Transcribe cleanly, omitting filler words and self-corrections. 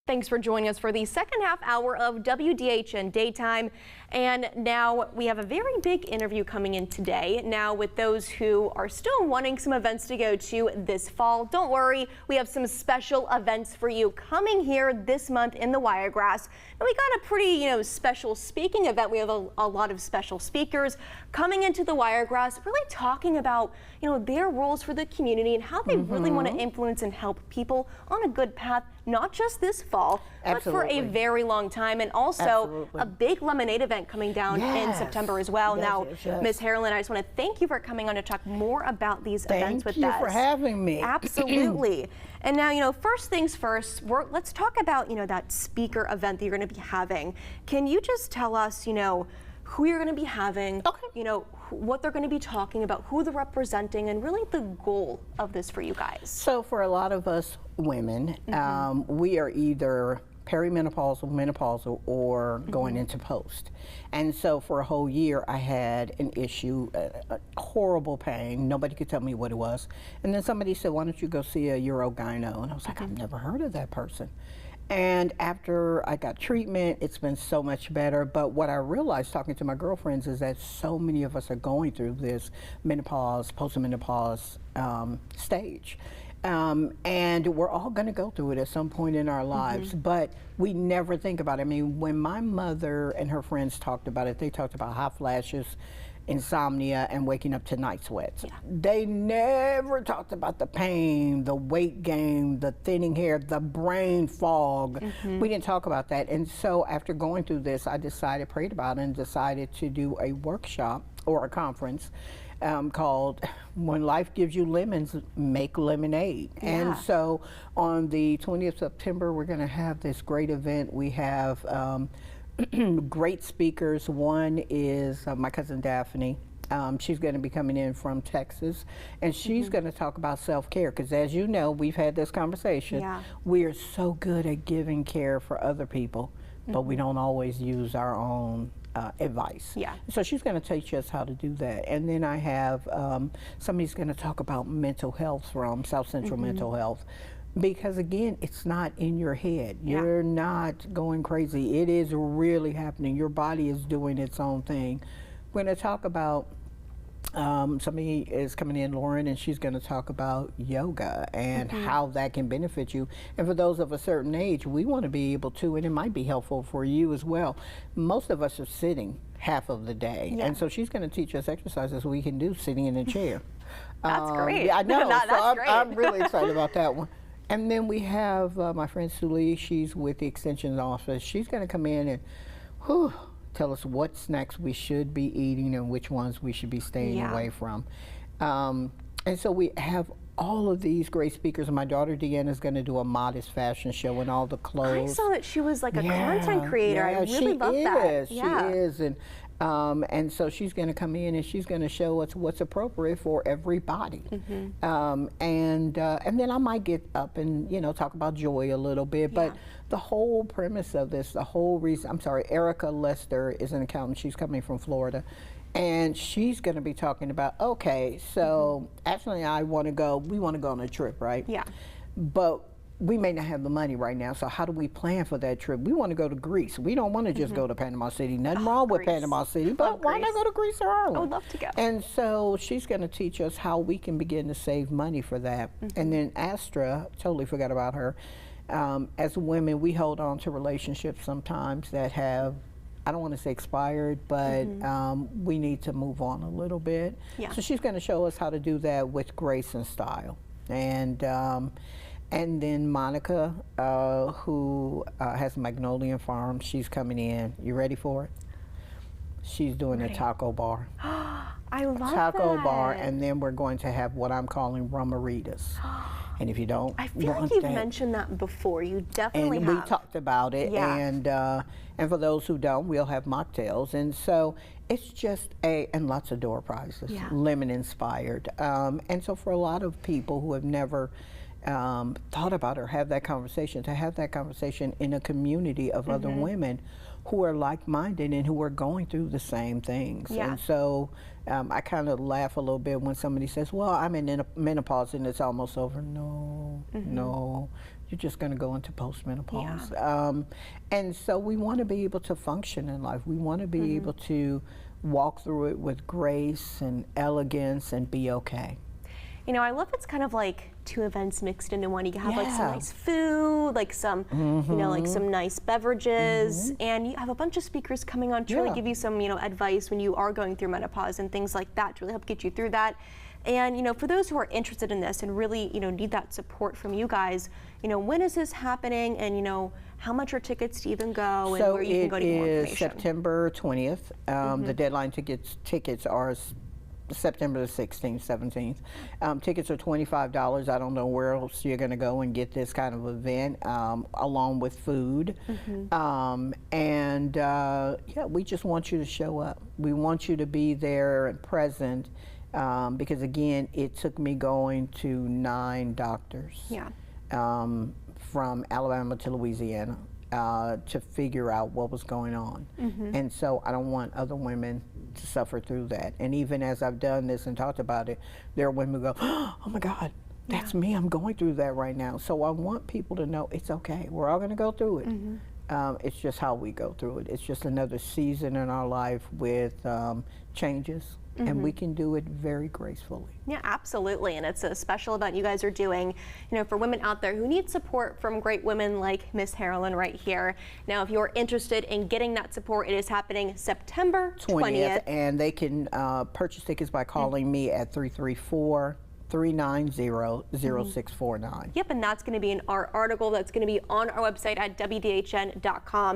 Thanks for joining us for the second half hour of WDHN Daytime. And now we have a very big interview coming in today. Now, with those who are still wanting some events to go to this fall, don't worry, we have some special events for you coming here this month in the Wiregrass. And we got a pretty, special speaking event. We have a lot of special speakers coming into the Wiregrass, really talking about, their roles for the community and how they really want to influence and help people on a good path, not just this fall, but for a very long time. And also a big lemonade event coming down in September as well. Now, Ms. Harlan, I just want to thank you for coming on to talk more about these events with us. Thank you for having me. Absolutely. And now, first things first, let's talk about, that speaker event that you're going to be having. Can you just tell us, who you're going to be having, what they're going to be talking about, who they're representing, and really the goal of this for you guys? So for a lot of us women, we are either perimenopausal, menopausal, or going into post. And so for a whole year, I had an issue, a horrible pain. Nobody could tell me what it was. And then somebody said, why don't you go see a urogyno? And I was like, I've never heard of that person. And after I got treatment, it's been so much better. But what I realized talking to my girlfriends is that so many of us are going through this menopause, postmenopause stage. And we're all going to go through it at some point in our lives, but we never think about it. I mean, when my mother and her friends talked about it, they talked about hot flashes, insomnia, and waking up to night sweats. They never talked about the pain, the weight gain, the thinning hair, the brain fog. We didn't talk about that. And so after going through this, I prayed about it and decided to do a workshop or a conference called When Life Gives You Lemons, Make Lemonade. And so on the 20th of September, we're going to have this great event. We have great speakers. One is my cousin Daphne. She's going to be coming in from Texas, and she's going to talk about self-care, because as you know, we've had this conversation. We are so good at giving care for other people, but we don't always use our own advice. So she's going to teach us how to do that. And then I have somebody's going to talk about mental health from South Central Mental Health. Because again, it's not in your head. You're not going crazy. It is really happening. Your body is doing its own thing. We're going to talk about, somebody is coming in, Lauren, and she's going to talk about yoga and how that can benefit you. And for those of a certain age, we want to be able to, and it might be helpful for you as well. Most of us are sitting half of the day. And so she's going to teach us exercises we can do sitting in a chair. That's great. Yeah, I know. That's great. I'm really excited about that one. And then we have my friend Suli. She's with the Extension Office. She's going to come in and tell us what snacks we should be eating and which ones we should be staying away from. And so we have all of these great speakers. And my daughter Deanna is going to do a modest fashion show and all the clothes. I saw that she was like a content creator. I really love that. She is. And so she's going to come in and she's going to show us what's appropriate for everybody. And then I might get up and, talk about joy a little bit. But the whole premise of this, the whole reason, I'm sorry, Erica Lester is an accountant. She's coming from Florida. And she's going to be talking about, okay, so Ashley and I we want to go on a trip, right? But we may not have the money right now, so how do we plan for that trip? We want to go to Greece. We don't want to just go to Panama City. Nothing wrong with Panama City, but why not go to Greece or Ireland? I would love to go. And so she's going to teach us how we can begin to save money for that. And then Astra, totally forgot about her. As women, we hold on to relationships sometimes that have, I don't want to say expired, but we need to move on a little bit. So she's going to show us how to do that with grace and style. And then Monica, who has Magnolian Farm, she's coming in. You ready for it? She's doing a taco bar. I love taco bar, and then we're going to have what I'm calling rumaritas. And if you don't, I feel like you've mentioned that before. You definitely have. And we talked about it. And for those who don't, we'll have mocktails. And so it's just and lots of door prizes, lemon inspired. And so for a lot of people who have never thought about or have that conversation, to have that conversation in a community of other women who are like-minded and who are going through the same things. And so I kind of laugh a little bit when somebody says, well, I'm in menopause and it's almost over. No, no, you're just going to go into postmenopause. And so we want to be able to function in life. We want to be able to walk through it with grace and elegance and be okay. You know, I love it's kind of like two events mixed into one. You have like some nice food, like some, you know, like some nice beverages, and you have a bunch of speakers coming on to really give you some, you know, advice when you are going through menopause and things like that to really help get you through that. And, you know, for those who are interested in this and really, you know, need that support from you guys, you know, when is this happening, and, you know, how much are tickets to even go, and where you can go to get more information? So it is September 20th. The deadline to get tickets are September the 16th, 17th. Tickets are $25. I don't know where else you're going to go and get this kind of event, along with food. Yeah, we just want you to show up. We want you to be there and present, because again, it took me going to 9 doctors from Alabama to Louisiana to figure out what was going on. And so I don't want other women to suffer through that. And even as I've done this and talked about it, there are women who go, oh my God, that's me, I'm going through that right now. So I want people to know it's okay, we're all gonna go through it. It's just how we go through it. It's just another season in our life with changes, and we can do it very gracefully. Yeah, absolutely, and it's a special event you guys are doing, you know, for women out there who need support from great women like Miss Harrelyn right here. Now, if you're interested in getting that support, it is happening September 20th. And they can purchase tickets by calling me at 334-390-0649. Yep, and that's going to be in our article that's going to be on our website at WDHN.com.